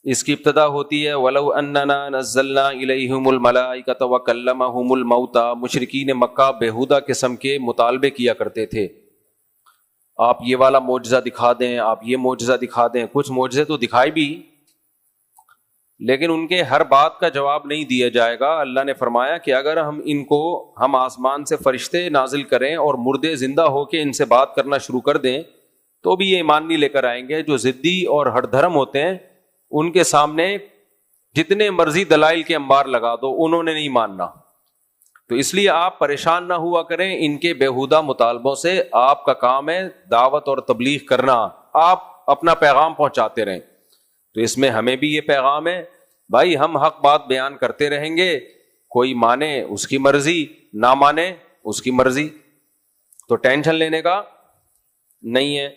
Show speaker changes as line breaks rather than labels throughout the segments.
اس کی ابتدا ہوتی ہے وَلَوْ أَنَّنَا نَزَّلْنَا إِلَيْهِمُ الْمَلَائِكَةَ وَكَلَّمَهُمُ الْمَوْتَى۔ مشرکین مکہ بیہودہ قسم کے مطالبے کیا کرتے تھے، آپ یہ والا معجزہ دکھا دیں، آپ یہ معجزہ دکھا دیں۔ کچھ معجزے تو دکھائے بھی، لیکن ان کے ہر بات کا جواب نہیں دیا جائے گا۔ اللہ نے فرمایا کہ اگر ہم آسمان سے فرشتے نازل کریں اور مردے زندہ ہو کے ان سے بات کرنا شروع کر دیں تو بھی یہ ایمان نہیں لے کر آئیں گے۔ جو ضدی اور ہٹ دھرم ہوتے ہیں ان کے سامنے جتنے مرضی دلائل کے انبار لگا دو، انہوں نے نہیں ماننا۔ تو اس لیے آپ پریشان نہ ہوا کریں ان کے بیہودہ مطالبوں سے، آپ کا کام ہے دعوت اور تبلیغ کرنا، آپ اپنا پیغام پہنچاتے رہیں۔ تو اس میں ہمیں بھی یہ پیغام ہے بھائی، ہم حق بات بیان کرتے رہیں گے، کوئی مانے اس کی مرضی، نہ مانے اس کی مرضی، تو ٹینشن لینے کا نہیں ہے۔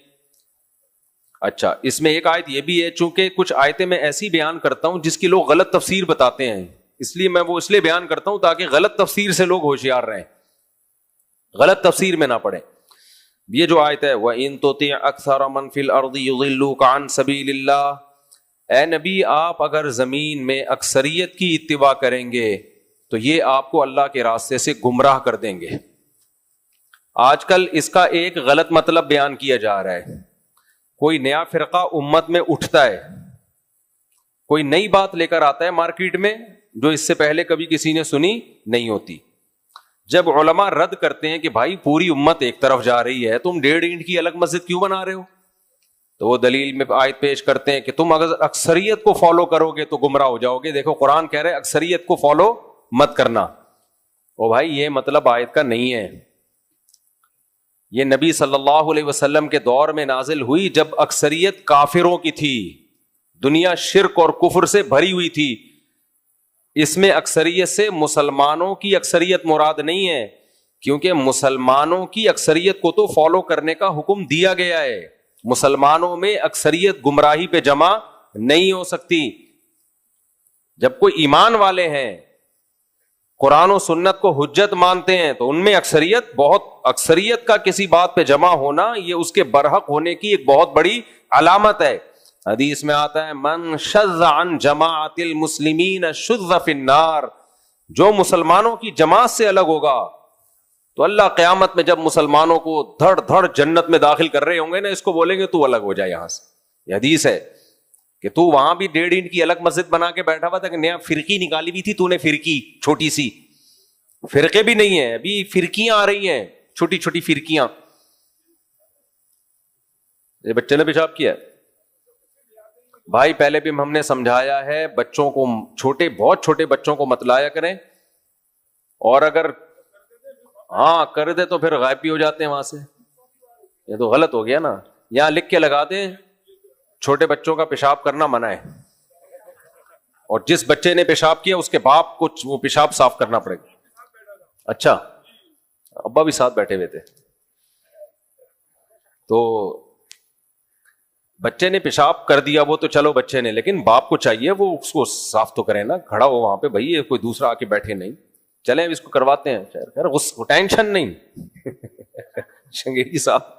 اچھا، اس میں ایک آیت یہ بھی ہے، چونکہ کچھ آیتیں میں ایسی بیان کرتا ہوں جس کی لوگ غلط تفسیر بتاتے ہیں، اس لیے میں وہ اس لیے بیان کرتا ہوں تاکہ غلط تفسیر سے لوگ ہوشیار رہیں، غلط تفسیر میں نہ پڑیں۔ یہ جو آیت ہے وَإِن تُطِعْ أَكْثَرَ مَنْ فِي الْأَرْضِ يُضِلُّوكَ عَنْ سَبِيلِ اللَّهِ، اے نبی آپ اگر زمین میں اکثریت کی اتباع کریں گے تو یہ آپ کو اللہ کے راستے سے گمراہ کر دیں گے۔ آج کل اس کا ایک غلط مطلب بیان کیا جا رہا ہے، کوئی نیا فرقہ امت میں اٹھتا ہے، کوئی نئی بات لے کر آتا ہے مارکیٹ میں جو اس سے پہلے کبھی کسی نے سنی نہیں ہوتی۔ جب علماء رد کرتے ہیں کہ بھائی پوری امت ایک طرف جا رہی ہے، تم 1.5 اینٹ کی الگ مسجد کیوں بنا رہے ہو؟ تو وہ دلیل میں آیت پیش کرتے ہیں کہ تم اگر اکثریت کو فالو کرو گے تو گمراہ ہو جاؤ گے۔ دیکھو قرآن کہہ رہے اکثریت کو فالو مت کرنا، او بھائی یہ مطلب آیت کا نہیں ہے۔ یہ نبی صلی اللہ علیہ وسلم کے دور میں نازل ہوئی جب اکثریت کافروں کی تھی، دنیا شرک اور کفر سے بھری ہوئی تھی۔ اس میں اکثریت سے مسلمانوں کی اکثریت مراد نہیں ہے، کیونکہ مسلمانوں کی اکثریت کو تو فالو کرنے کا حکم دیا گیا ہے۔ مسلمانوں میں اکثریت گمراہی پہ جمع نہیں ہو سکتی۔ جب کوئی ایمان والے ہیں، قرآن و سنت کو حجت مانتے ہیں، تو ان میں اکثریت، بہت اکثریت کا کسی بات پہ جمع ہونا یہ اس کے برحق ہونے کی ایک بہت بڑی علامت ہے۔ حدیث میں آتا ہے من شذ عن جماعت المسلمین شذ فی النار، جو مسلمانوں کی جماعت سے الگ ہوگا تو اللہ قیامت میں جب مسلمانوں کو دھڑ دھڑ جنت میں داخل کر رہے ہوں گے نا، اس کو بولیں گے تو الگ ہو جائے یہاں سے۔ یہ حدیث ہے کہ تو وہاں بھی 1.5 اینٹ کی الگ مسجد بنا کے بیٹھا ہوا تھا کہ نیا فرقی نکالی بھی تھی تو نے، فرقی چھوٹی سی، فرقے بھی نہیں ہیں ابھی، فرقیاں آ رہی ہیں، چھوٹی چھوٹی فرقیاں۔ یہ بچے نے پیشاب کیا بھائی، پہلے بھی ہم نے سمجھایا ہے بچوں کو، چھوٹے بہت چھوٹے بچوں کو مت لایا کریں، اور اگر ہاں کر دے تو پھر غائب بھی ہو جاتے ہیں وہاں سے۔ یہ تو غلط ہو گیا نا، یہاں لکھ کے لگا دیں چھوٹے بچوں کا پیشاب کرنا منع ہے، اور جس بچے نے پیشاب کیا اس کے باپ کو وہ پیشاب صاف کرنا پڑے گا۔ اچھا، ابا بھی ساتھ بیٹھے ہوئے تھے، تو بچے نے پیشاب کر دیا وہ تو چلو بچے نے، لیکن باپ کو چاہیے وہ اس کو صاف تو کرے نا، کھڑا ہو وہاں پہ، بھائی یہ کوئی دوسرا آ کے بیٹھے نہیں، چلیں اب اس کو کرواتے ہیں، ٹینشن نہیں شنگیری صاحب۔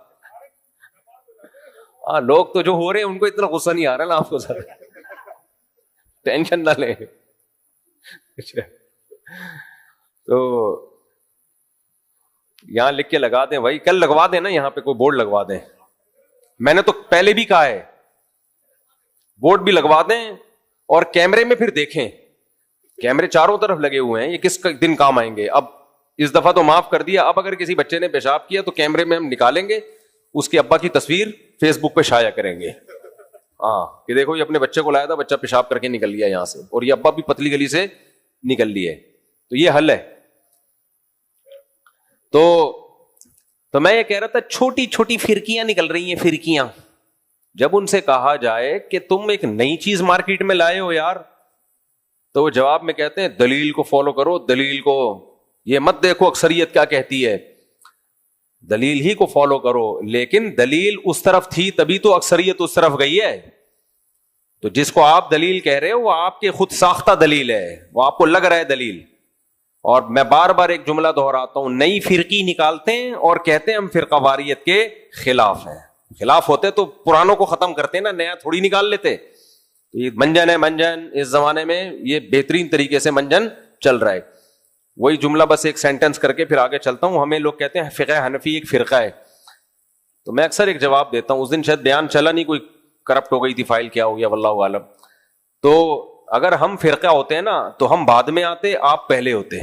ہاں لوگ تو جو ہو رہے ہیں ان کو اتنا غصہ نہیں آ رہا نا، آپ کو ٹینشن نہ لیں۔ تو یہاں لکھ کے لگا دیں بھائی، کل لگوا دیں نا، یہاں پہ کوئی بورڈ لگوا دیں، میں نے تو پہلے بھی کہا ہے بورڈ بھی لگوا دیں، اور کیمرے میں پھر دیکھیں، کیمرے چاروں طرف لگے ہوئے ہیں، یہ کس دن کام آئیں گے۔ اب اس دفعہ تو معاف کر دیا، اب اگر کسی بچے نے پیشاب کیا تو کیمرے میں ہم نکالیں گے، اس کے ابا کی تصویر فیس بک پہ شائع کریں گے، ہاں کہ دیکھو یہ اپنے بچے کو لایا تھا، بچہ پیشاب کر کے نکل لیا یہاں سے، اور یہ ابا بھی پتلی گلی سے نکل لیے، تو یہ حل ہے۔ تو میں یہ کہہ رہا تھا چھوٹی چھوٹی فرقیاں نکل رہی ہیں، فرقیاں، جب ان سے کہا جائے کہ تم ایک نئی چیز مارکیٹ میں لائے ہو یار، تو وہ جواب میں کہتے ہیں دلیل کو فالو کرو، دلیل کو یہ مت دیکھو اکثریت کیا کہتی ہے، دلیل ہی کو فالو کرو۔ لیکن دلیل اس طرف تھی تبھی تو اکثریت اس طرف گئی ہے، تو جس کو آپ دلیل کہہ رہے ہو وہ آپ کے خود ساختہ دلیل ہے، وہ آپ کو لگ رہا ہے دلیل۔ اور میں بار بار ایک جملہ دہراتا ہوں، نئی فرقی نکالتے ہیں اور کہتے ہیں ہم فرقہ واریت کے خلاف ہیں، خلاف ہوتے تو پرانوں کو ختم کرتے نا، نیا تھوڑی نکال لیتے۔ تو یہ منجن ہے، منجن اس زمانے میں یہ بہترین طریقے سے منجن چل رہا ہے. وہی جملہ بس ایک سینٹنس کر کے پھر آگے چلتا ہوں. ہمیں لوگ کہتے ہیں فقہ حنفی ایک فرقہ ہے، تو میں اکثر ایک جواب دیتا ہوں. اس دن شاید بیان چلا نہیں، کوئی کرپٹ ہو گئی تھی، فائل کیا ہو گیا واللہ عالم. تو اگر ہم فرقہ ہوتے ہیں نا تو ہم بعد میں آتے، آپ پہلے ہوتے.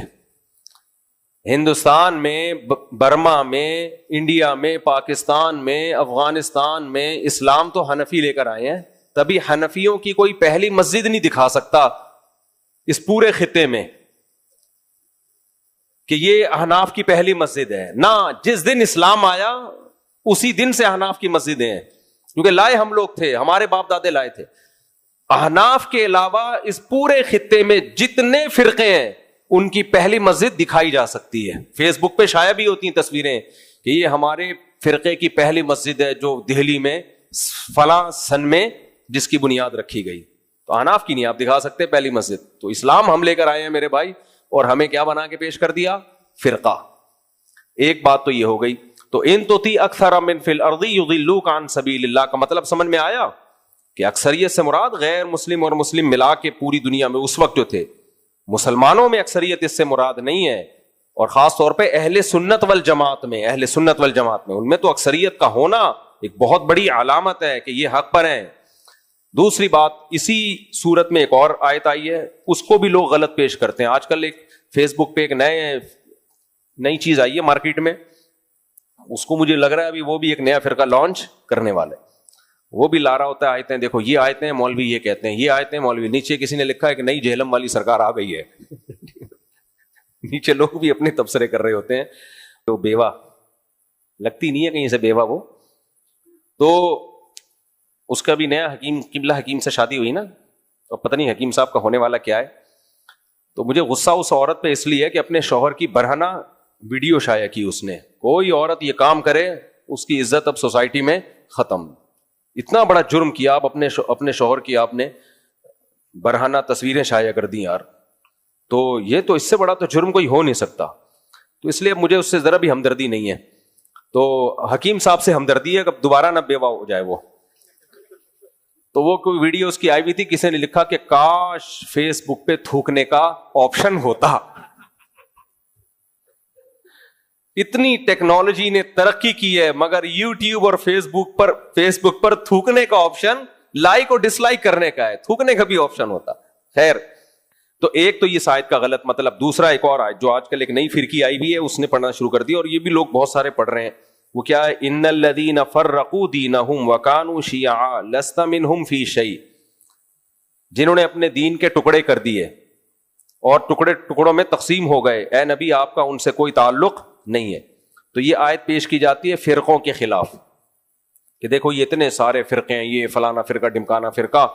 ہندوستان میں، برما میں، انڈیا میں، پاکستان میں، افغانستان میں اسلام تو حنفی لے کر آئے ہیں. تبھی حنفیوں کی کوئی پہلی مسجد نہیں دکھا سکتا اس پورے خطے میں کہ یہ احناف کی پہلی مسجد ہے. نہ، جس دن اسلام آیا اسی دن سے احناف کی مسجدیں ہیں، کیونکہ لائے ہم لوگ تھے، ہمارے باپ دادے لائے تھے. احناف کے علاوہ اس پورے خطے میں جتنے فرقے ہیں ان کی پہلی مسجد دکھائی جا سکتی ہے. فیس بک پہ شائع بھی ہوتی ہیں تصویریں کہ یہ ہمارے فرقے کی پہلی مسجد ہے جو دہلی میں فلاں سن میں جس کی بنیاد رکھی گئی. تو احناف کی نہیں آپ دکھا سکتے پہلی مسجد. تو اسلام ہم لے کر آئے ہیں میرے بھائی، اور ہمیں کیا بنا کے پیش کر دیا؟ فرقہ. ایک بات تو یہ ہو گئی. تو ان تطیع اکثر من فی الارض یضلوک عن سبیل اللہ کا مطلب سمجھ میں آیا کہ اکثریت سے مراد غیر مسلم اور مسلم ملا کے پوری دنیا میں اس وقت جو تھے. مسلمانوں میں اکثریت اس سے مراد نہیں ہے، اور خاص طور پہ اہل سنت والجماعت میں، اہل سنت والجماعت میں، ان میں تو اکثریت کا ہونا ایک بہت بڑی علامت ہے کہ یہ حق پر ہیں. دوسری بات، اسی صورت میں ایک اور آیت آئی ہے، اس کو بھی لوگ غلط پیش کرتے ہیں. آج کل ایک فیس بک پہ ایک نئی چیز آئی ہے مارکیٹ میں، اس کو مجھے لگ رہا ہے ابھی وہ بھی ایک نیا فرقہ لانچ کرنے والا ہے. وہ بھی لا رہا ہوتا ہے آیتیں، دیکھو یہ آیتیں مولوی یہ کہتے ہیں، یہ آیتیں مولوی. نیچے کسی نے لکھا ہے کہ نئی جہلم والی سرکار آ گئی ہے. نیچے لوگ بھی اپنے تبصرے کر رہے ہوتے ہیں. تو بیوہ لگتی نہیں ہے کہیں سے بیوہ وہ، تو اس کا بھی نیا حکیم، قبلہ حکیم سے شادی ہوئی نا، اور پتہ نہیں حکیم صاحب کا ہونے والا کیا ہے. تو مجھے غصہ اس عورت پہ اس لیے ہے کہ اپنے شوہر کی برہنہ ویڈیو شائع کی اس نے. کوئی عورت یہ کام کرے اس کی عزت اب سوسائٹی میں ختم. اتنا بڑا جرم کیا آپ اپنے شوہر کی آپ نے برہنہ تصویریں شائع کر دی یار. تو یہ تو اس سے بڑا تو جرم کوئی ہو نہیں سکتا. تو اس لیے مجھے اس سے ذرا بھی ہمدردی نہیں ہے. تو حکیم صاحب سے ہمدردی ہے کہ دوبارہ نہ بیوہ ہو جائے وہ. تو وہ کوئی ویڈیو اس کی آئی ہوئی تھی، کسی نے لکھا کہ کاش فیس بک پہ تھوکنے کا آپشن ہوتا. اتنی ٹیکنالوجی نے ترقی کی ہے مگر یوٹیوب اور فیس بک پر تھوکنے کا آپشن لائک اور ڈس لائک کرنے کا ہے، تھوکنے کا بھی آپشن ہوتا. خیر، تو ایک تو یہ آیت کا غلط مطلب. دوسرا ایک اور آیت جو آج کل ایک نئی فرقی آئی بھی ہے اس نے پڑھنا شروع کر دی، اور یہ بھی لوگ بہت سارے پڑھ رہے ہیں. وہ کیا ہے؟ ان الذین فرقوا دینہم وکانوا شیعا لست منہم فی شیء. جنہوں نے اپنے دین کے ٹکڑے کر دیے اور ٹکڑوں میں تقسیم ہو گئے، اے نبی آپ کا ان سے کوئی تعلق نہیں ہے. تو یہ آیت پیش کی جاتی ہے فرقوں کے خلاف کہ دیکھو یہ اتنے سارے فرقے ہیں، یہ فلانا فرقہ ڈمکانا فرقہ،